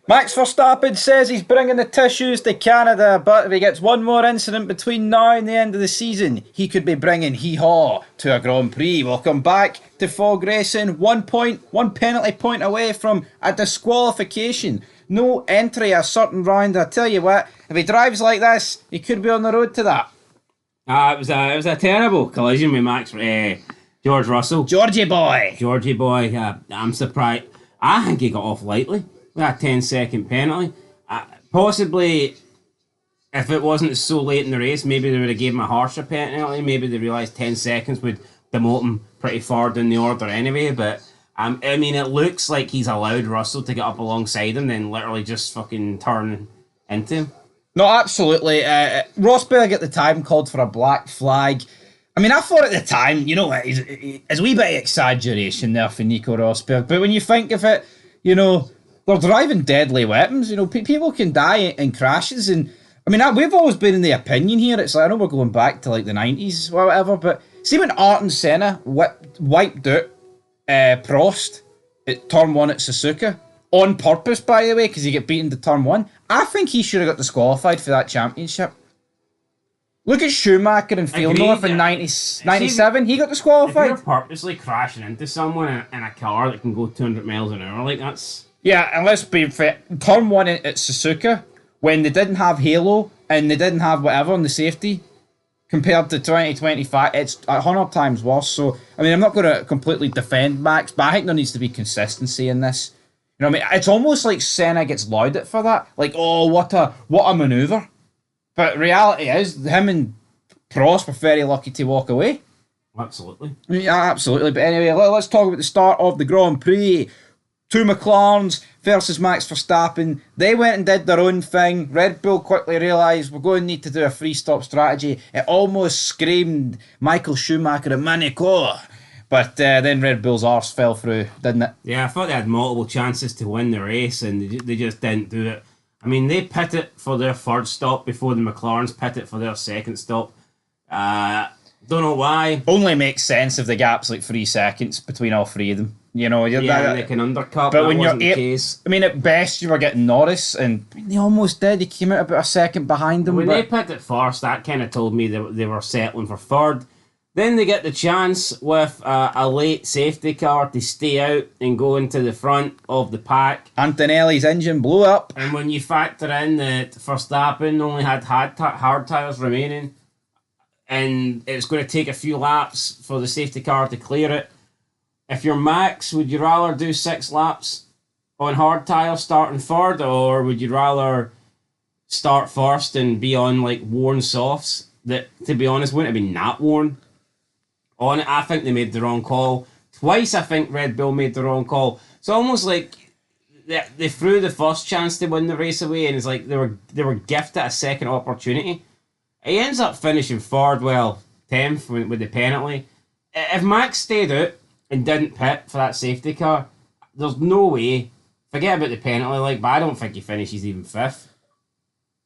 Max Verstappen says he's bringing the tissues to Canada, but if he gets one more incident between now and the end of the season, he could be bringing hee-haw to a Grand Prix. Welcome back to Fog Racing. 1 point, one penalty point away from a disqualification. No entry a certain round. I tell you what, if he drives like this, he could be on the road to that. It was a terrible collision with George Russell. Georgie boy. I'm surprised. I think he got off lightly. That 10-second penalty. Possibly, if it wasn't so late in the race, maybe they would have given him a harsher penalty. Maybe they realised 10 seconds would demote him pretty far down the order anyway. But, it looks like he's allowed Russell to get up alongside him, then literally just fucking turn into him. No, absolutely. Rosberg at the time called for a black flag. I thought at the time, you know what, it's a wee bit of exaggeration there for Nico Rosberg. But when you think of it, they're driving deadly weapons. People can die in crashes. And, we've always been in the opinion here. It's like, I know we're going back to like the 90s or whatever, but see when Ayrton Senna wiped out Prost at turn 1 at Suzuka, on purpose, by the way, because he get beaten to turn 1, I think he should have got disqualified for that championship. Look at Schumacher and Fieldhoff in 97. He got disqualified. If you're purposely crashing into someone in a car that can go 200 miles an hour, like that's... Yeah, and let's be fair. Turn 1 at Suzuka, when they didn't have Halo and they didn't have whatever on the safety, compared to 2025, it's 100 times worse. So, I'm not going to completely defend Max, but I think there needs to be consistency in this. It's almost like Senna gets lauded for that. Like, oh, what a manoeuvre. But reality is, him and Prost were very lucky to walk away. Absolutely. Yeah, absolutely. But anyway, let's talk about the start of the Grand Prix. Two McLarens versus Max Verstappen. They went and did their own thing. Red Bull quickly realised we're going to need to do a free-stop strategy. It almost screamed Michael Schumacher at Monaco. But then Red Bull's arse fell through, didn't it? Yeah, I thought they had multiple chances to win the race and they just didn't do it. They pit it for their third stop before the McLarens pit it for their second stop. Don't know why. Only makes sense if the gap's like 3 seconds between all three of them. They can undercut, but when you're the case. At best you were getting Norris, and they almost did. He came out about a second behind them. When they pit it first, that kind of told me they were settling for third. Then they get the chance with a late safety car to stay out and go into the front of the pack. Antonelli's engine blew up. And when you factor in that Verstappen only had hard tyres remaining, and it's going to take a few laps for the safety car to clear it, if you're Max, would you rather do 6 laps on hard tyres starting third, or would you rather start first and be on like worn softs that, to be honest, wouldn't have been that worn? On it, I think they made the wrong call. Twice I think Red Bull made the wrong call. It's almost like they threw the first chance to win the race away, and it's like they were gifted a second opportunity. He ends up finishing third, 10th with the penalty. If Max stayed out and didn't pit for that safety car, there's no way. Forget about the penalty, but I don't think he finishes even 5th.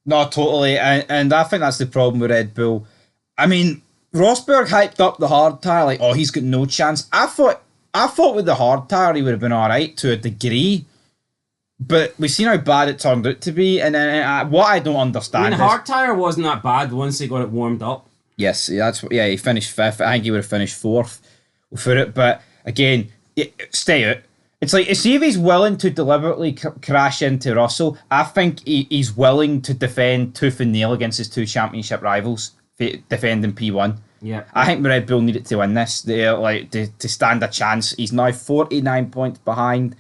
No, totally, and I think that's the problem with Red Bull. Rosberg hyped up the hard tyre, he's got no chance. I thought with the hard tyre he would have been alright to a degree, but we've seen how bad it turned out to be, and what I don't understand the hard tyre wasn't that bad once they got it warmed up. Yes, he finished 5th. I think he would have finished 4th for it, but again, stay out. It's like, see if he's willing to deliberately crash into Russell, I think he's willing to defend tooth and nail against his 2 championship rivals, defending P1. Yeah, I think Red Bull needed to win this. To stand a chance. He's now 49 points behind.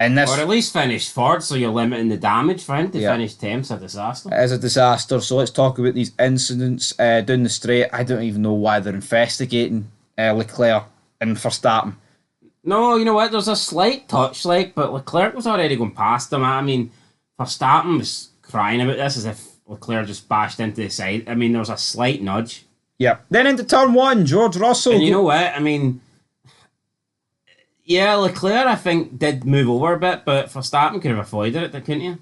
And this, or at least finish third, so you're limiting the damage for him to finish 10th's a disaster. It is a disaster. So let's talk about these incidents down the straight. I don't even know why they're investigating Leclerc and Verstappen. No, you know what? There's a slight touch, but Leclerc was already going past him. Verstappen was crying about this as if Leclerc just bashed into the side. There was a slight nudge. Yeah. Then into turn 1, George Russell. And you know what? Leclerc, I think, did move over a bit, but Verstappen could have avoided it, couldn't you?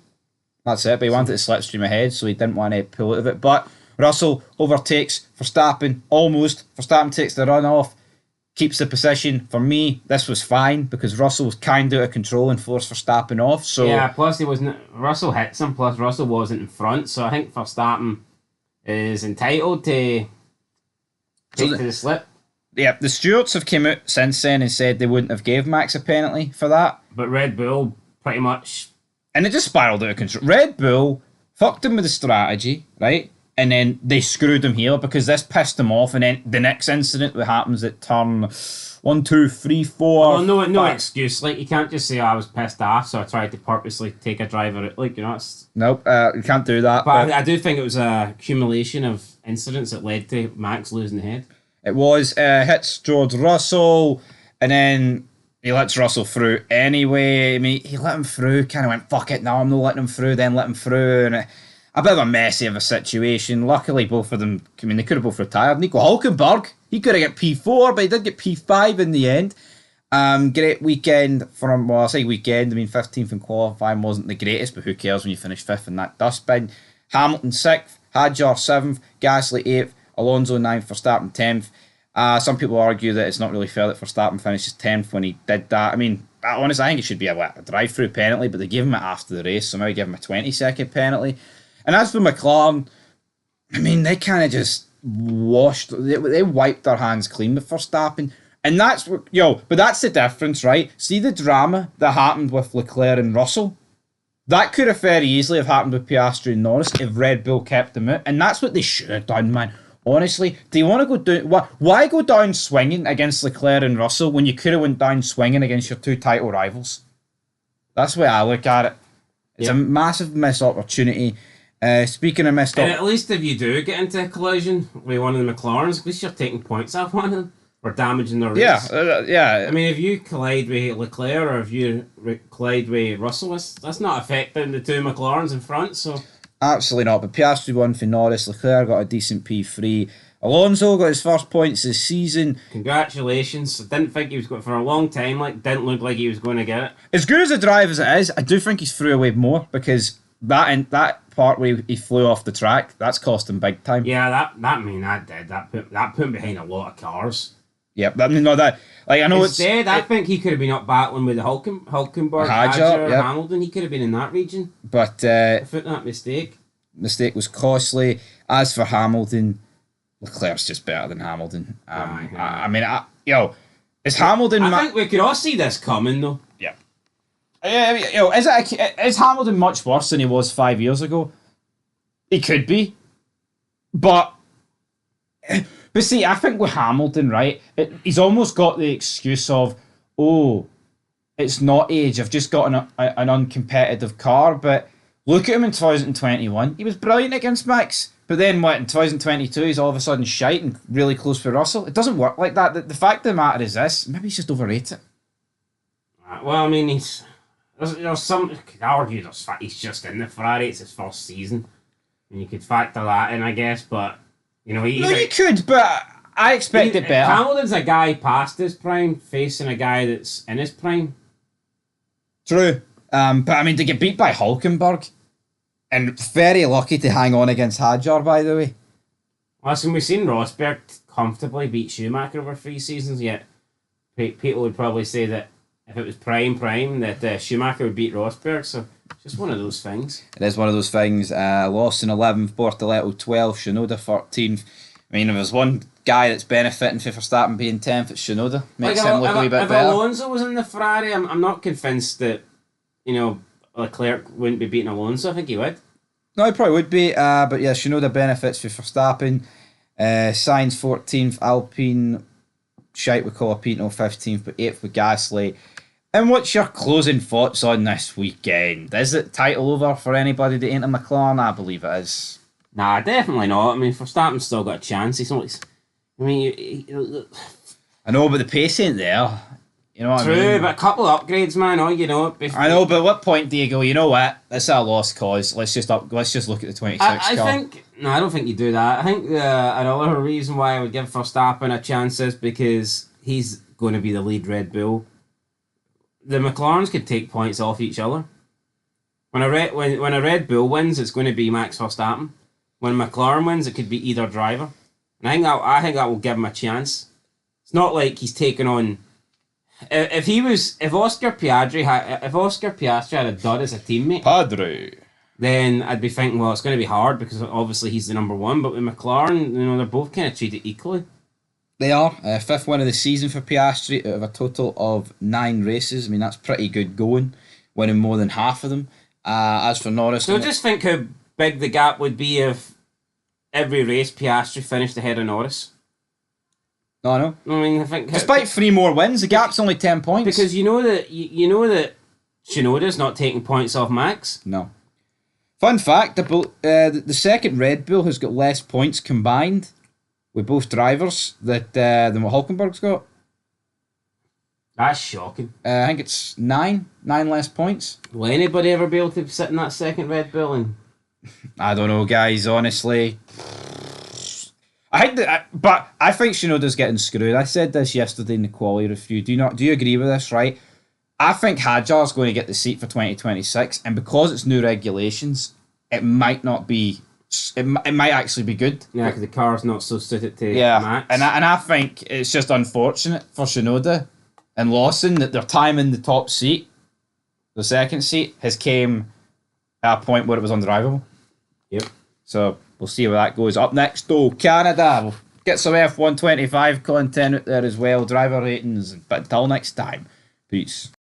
That's it, but he wanted to slipstream ahead, so he didn't want to pull out of it. But Russell overtakes Verstappen, almost. Verstappen takes the run off. keeps the position. For me, this was fine because Russell was kind of out of control and forced Verstappen off. So yeah, plus he wasn't. Russell hits him. Plus Russell wasn't in front, so I think Verstappen is entitled to take to the slip. Yeah, the stewards have come out since then and said they wouldn't have gave Max a penalty for that. But Red Bull pretty much... And it just spiralled out of control. Red Bull fucked him with the strategy, right? And then they screwed him here because this pissed him off. And then the next incident that happens at turn 1, 2, 3, 4... Well, no excuse. Like, you can't just say, I was pissed off, so I tried to purposely take a driver out. Like, you know, it's... Nope, you can't do that. But I do think it was a accumulation of incidents that led to Max losing the head. It was hits George Russell, and then he lets Russell through anyway. I mean, he let him through, kind of went, fuck it, no, I'm not letting him through, then let him through, and a bit of a messy of a situation. Luckily, both of them, I mean, they could have both retired. Nico Hülkenberg, he could have got P4, but he did get P5 in the end. Great weekend from, well, I say weekend, I mean, 15th in qualifying wasn't the greatest, but who cares when you finish 5th in that dustbin. Hamilton 6th, Hadjar 7th, Gasly 8th, Alonso 9th, Verstappen 10th. Some people argue that it's not really fair that Verstappen finishes 10th when he did that. I mean, honestly, I think it should be a drive-through penalty, but they gave him it after the race, so maybe give him a 20-second penalty. And as for McLaren, I mean, they kind of just they wiped their hands clean with Verstappen. And that's, but that's the difference, right? See the drama that happened with Leclerc and Russell? That could have very easily have happened with Piastri and Norris if Red Bull kept them out. And that's what they should have done, man. Honestly, do you want to go down... Why go down swinging against Leclerc and Russell when you could have went down swinging against your two title rivals? That's the way I look at it. It's a massive missed opportunity. Speaking of missed opportunity... at least if you do get into a collision with one of the McLarens, at least you're taking points off one of them. Or damaging their race. Yeah. I mean, if you collide with Leclerc or if you collide with Russell, that's not affecting the two McLarens in front, so... Absolutely not, but Piastri won for Norris, Leclerc got a decent P3, Alonso got his first points this season. Congratulations. I didn't think he was going for a long time, didn't look like he was going to get it. As good as a drive as it is, I do think he's threw away more, because that part where he flew off the track, that's cost him big time. Yeah, that put him behind a lot of cars. Yeah, I mean, no, that, like, I know Instead, I think he could have been up battling with the Hülkenberg, Hadjar, Hamilton. He could have been in that region. But that mistake was costly. As for Hamilton, Leclerc's just better than Hamilton. I mean, is Hamilton? I think we could all see this coming, though. Yeah. Is Hamilton much worse than he was 5 years ago? He could be, but see, I think with Hamilton, right, he's almost got the excuse of, it's not age, I've just got an uncompetitive car, but look at him in 2021, he was brilliant against Max, but then in 2022, he's all of a sudden shite and really close for Russell. It doesn't work like that. The fact of the matter is this, maybe he's just overrated. Well, I mean, some could argue he's just in the Ferrari, it's his first season, and you could factor that in, I guess, but... you could, but I expect it better. Hamilton's a guy past his prime, facing a guy that's in his prime. True. But I mean, to get beat by Hülkenberg, and very lucky to hang on against Hadjar, by the way. Listen, we've seen Rosberg comfortably beat Schumacher over 3 seasons, yet people would probably say that if it was prime, that Schumacher would beat Rosberg, so... Just one of those things. It is one of those things. Lost in 11th, Bortoletto 12th, Shinoda 13th. I mean, if there's one guy that's benefiting for Verstappen being 10th, it's Shinoda. Makes him look a wee bit better. If Alonso was in the Ferrari, I'm not convinced that, Leclerc wouldn't be beating Alonso. I think he would. No, he probably would be. But yeah, Shinoda benefits for Verstappen. Sainz 14th, Alpine, shite with Colapinto 15th, but 8th with Gasly. And what's your closing thoughts on this weekend? Is it title over for anybody that ain't a McLaren? I believe it is. Nah, definitely not. I mean, Verstappen's still got a chance. I know, but the pace ain't there. You know what I mean? True, but a couple of upgrades, man. I know, but at what point do you go, you know what? This is a lost cause. Let's just look at the 26 car. I don't think you do that. I think another reason why I would give Verstappen a chance is because he's going to be the lead Red Bull. The McLarens could take points off each other. When a Red Bull wins, it's going to be Max Verstappen. When McLaren wins, it could be either driver. And I think that will give him a chance. It's not like he's taken on. If Oscar Piastri had a dud as a teammate, Padre. then I'd be thinking, well, it's going to be hard because obviously he's the number one. But with McLaren, they're both kind of treated equally. They are. Fifth win of the season for Piastri out of a total of 9 races. I mean, that's pretty good going, winning more than half of them. As for Norris... So just think how big the gap would be if every race Piastri finished ahead of Norris. No. I mean, I think... Despite 3 more wins, the gap's only 10 points. Because you know that Tsunoda's not taking points off Max. No. Fun fact, the second Red Bull has got less points combined with both drivers than what Hulkenberg's got. That's shocking. I think it's 9 less points. Will anybody ever be able to sit in that second Red Bull? And I don't know, guys, honestly. I think Shinoda's getting screwed. I said this yesterday in the quality review. Do you agree with this, right? I think Hadjar's going to get the seat for 2026, and because it's new regulations, it might not be. It might actually be good. Yeah, because the car's not so suited to Max. And I think it's just unfortunate for Tsunoda and Lawson that their time in the top seat, the second seat, has came at a point where it was undrivable. Yep. So we'll see where that goes. Up next, though, Canada. We'll get some F125 content out there as well, driver ratings. But until next time, peace.